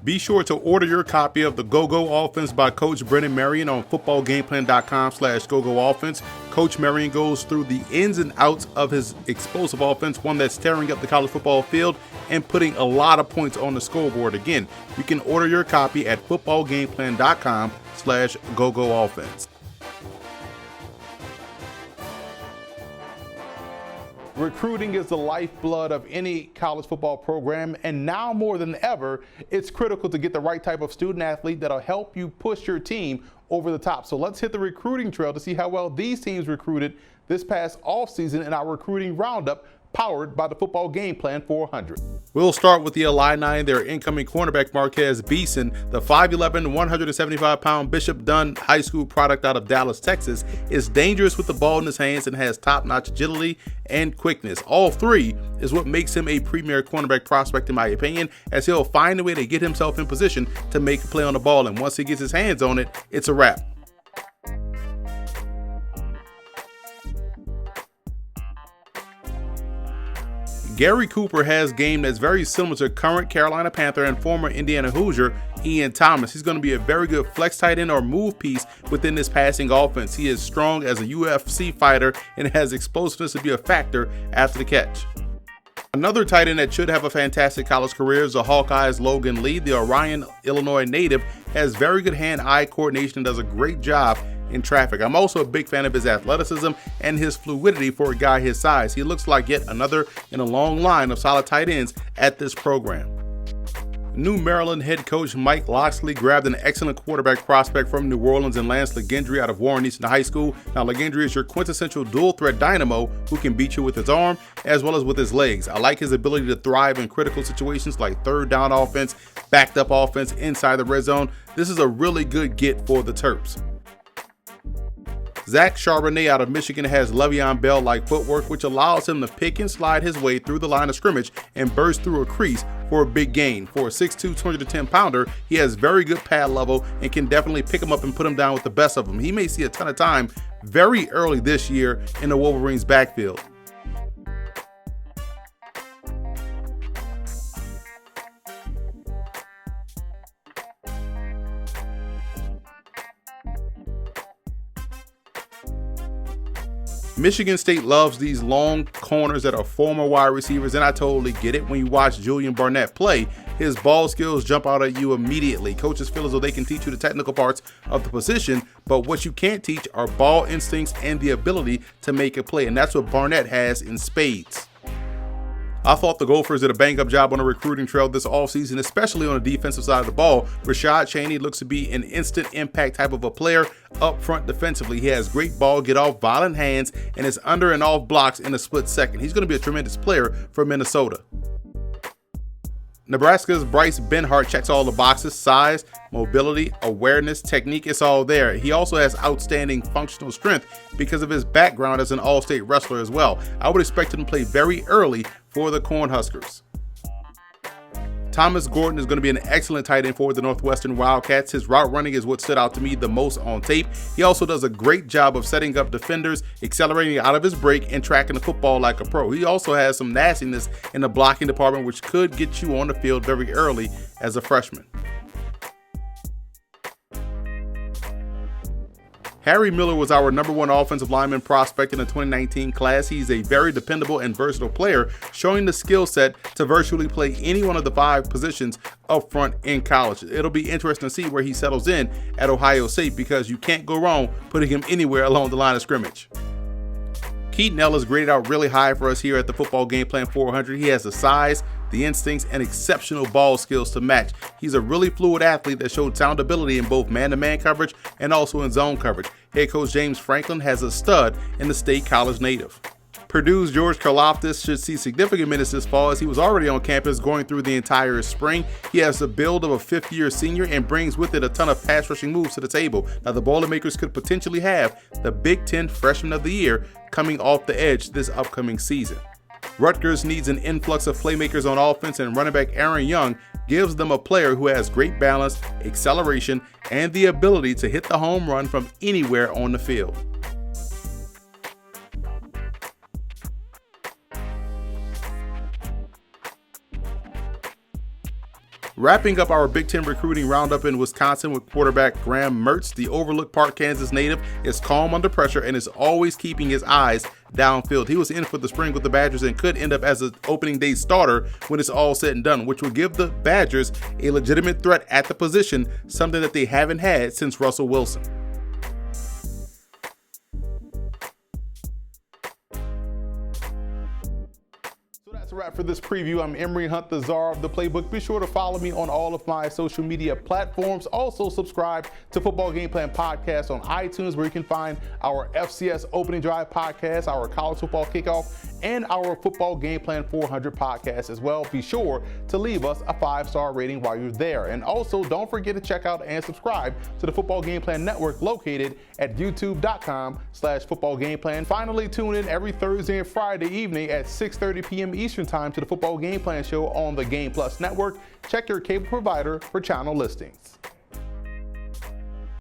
Be sure to order your copy of the Go-Go Offense by Coach Brennan Marion on footballgameplan.com/GoGoOffense. Coach Marion goes through the ins and outs of his explosive offense, one that's tearing up the college football field and putting a lot of points on the scoreboard. Again, you can order your copy at footballgameplan.com/GoGoOffense. Recruiting is the lifeblood of any college football program, and now more than ever, it's critical to get the right type of student athlete that'll help you push your team over the top. So let's hit the recruiting trail to see how well these teams recruited this past offseason in our recruiting roundup, powered by the Football Game Plan 400. We'll start with the Illini and their incoming cornerback Marquez Beeson. The 5'11", 175-pound Bishop Dunn High School product out of Dallas, Texas, is dangerous with the ball in his hands and has top-notch agility and quickness. All three is what makes him a premier cornerback prospect in my opinion, as he'll find a way to get himself in position to make a play on the ball, and once he gets his hands on it, it's a wrap. Gary Cooper has game that's very similar to current Carolina Panther and former Indiana Hoosier Ian Thomas. He's going to be a very good flex tight end or move piece within this passing offense. He is strong as a UFC fighter and has explosiveness to be a factor after the catch. Another tight end that should have a fantastic college career is the Hawkeyes' Logan Lee. The Orion, Illinois native has very good hand-eye coordination and does a great job in traffic. I'm also a big fan of his athleticism and his fluidity for a guy his size. He looks like yet another in a long line of solid tight ends at this program. New Maryland head coach Mike Locksley grabbed an excellent quarterback prospect from New Orleans and Lance Legendry out of Warren Easton High School. Now, Legendry is your quintessential dual-threat dynamo who can beat you with his arm as well as with his legs. I like his ability to thrive in critical situations like third down offense, backed up offense, inside the red zone. This is a really good get for the Terps. Zach Charbonnet out of Michigan has Le'Veon Bell-like footwork, which allows him to pick and slide his way through the line of scrimmage and burst through a crease for a big gain. For a 6'2", 210-pounder, he has very good pad level and can definitely pick him up and put him down with the best of them. He may see a ton of time very early this year in the Wolverines' backfield. Michigan State loves these long corners that are former wide receivers, and I totally get it. When you watch Julian Barnett play, his ball skills jump out at you immediately. Coaches feel as though they can teach you the technical parts of the position, but what you can't teach are ball instincts and the ability to make a play, and that's what Barnett has in spades. I thought the Gophers did a bang-up job on the recruiting trail this offseason, especially on the defensive side of the ball. Rashad Chaney looks to be an instant impact type of a player up front defensively. He has great ball get-off, violent hands, and is under and off blocks in a split second. He's going to be a tremendous player for Minnesota. Nebraska's Bryce Benhart checks all the boxes: size, mobility, awareness, technique, it's all there. He also has outstanding functional strength because of his background as an all-state wrestler as well. I would expect him to play very early for the Cornhuskers. Thomas Gordon is going to be an excellent tight end for the Northwestern Wildcats. His route running is what stood out to me the most on tape. He also does a great job of setting up defenders, accelerating out of his break, and tracking the football like a pro. He also has some nastiness in the blocking department, which could get you on the field very early as a freshman. Harry Miller was our #1 offensive lineman prospect in the 2019 class. He's a very dependable and versatile player, showing the skill set to virtually play any one of the 5 positions up front in college. It'll be interesting to see where he settles in at Ohio State, because you can't go wrong putting him anywhere along the line of scrimmage. Keaton Ellis graded out really high for us here at the Football Game Plan 400. He has the size, the instincts, and exceptional ball skills to match. He's a really fluid athlete that showed sound ability in both man-to-man coverage and also in zone coverage. Head coach James Franklin has a stud in the State College native. Purdue's George Karlaftis should see significant minutes this fall, as he was already on campus going through the entire spring. He has the build of a fifth-year senior and brings with it a ton of pass rushing moves to the table. Now, the Boilermakers could potentially have the Big Ten Freshman of the Year coming off the edge this upcoming season. Rutgers needs an influx of playmakers on offense, and running back Aaron Young gives them a player who has great balance, acceleration, and the ability to hit the home run from anywhere on the field. Wrapping up our Big Ten recruiting roundup in Wisconsin with quarterback Graham Mertz, the Overlook Park, Kansas native is calm under pressure and is always keeping his eyes downfield. He was in for the spring with the Badgers and could end up as an opening day starter when it's all said and done, which would give the Badgers a legitimate threat at the position, something that they haven't had since Russell Wilson. That's a wrap for this preview. I'm Emory Hunt, the czar of the playbook. Be sure to follow me on all of my social media platforms. Also subscribe to Football Game Plan Podcast on iTunes, where you can find our FCS Opening Drive podcast, our College Football Kickoff, and our Football Game Plan 400 podcast as well. Be sure to leave us a 5-star rating while you're there. And also don't forget to check out and subscribe to the Football Game Plan Network located at youtube.com/Football Game Plan. Finally, tune in every Thursday and Friday evening at 6:30 p.m. Eastern Time to the Football Game Plan show on the Game Plus Network. Check your cable provider for channel listings.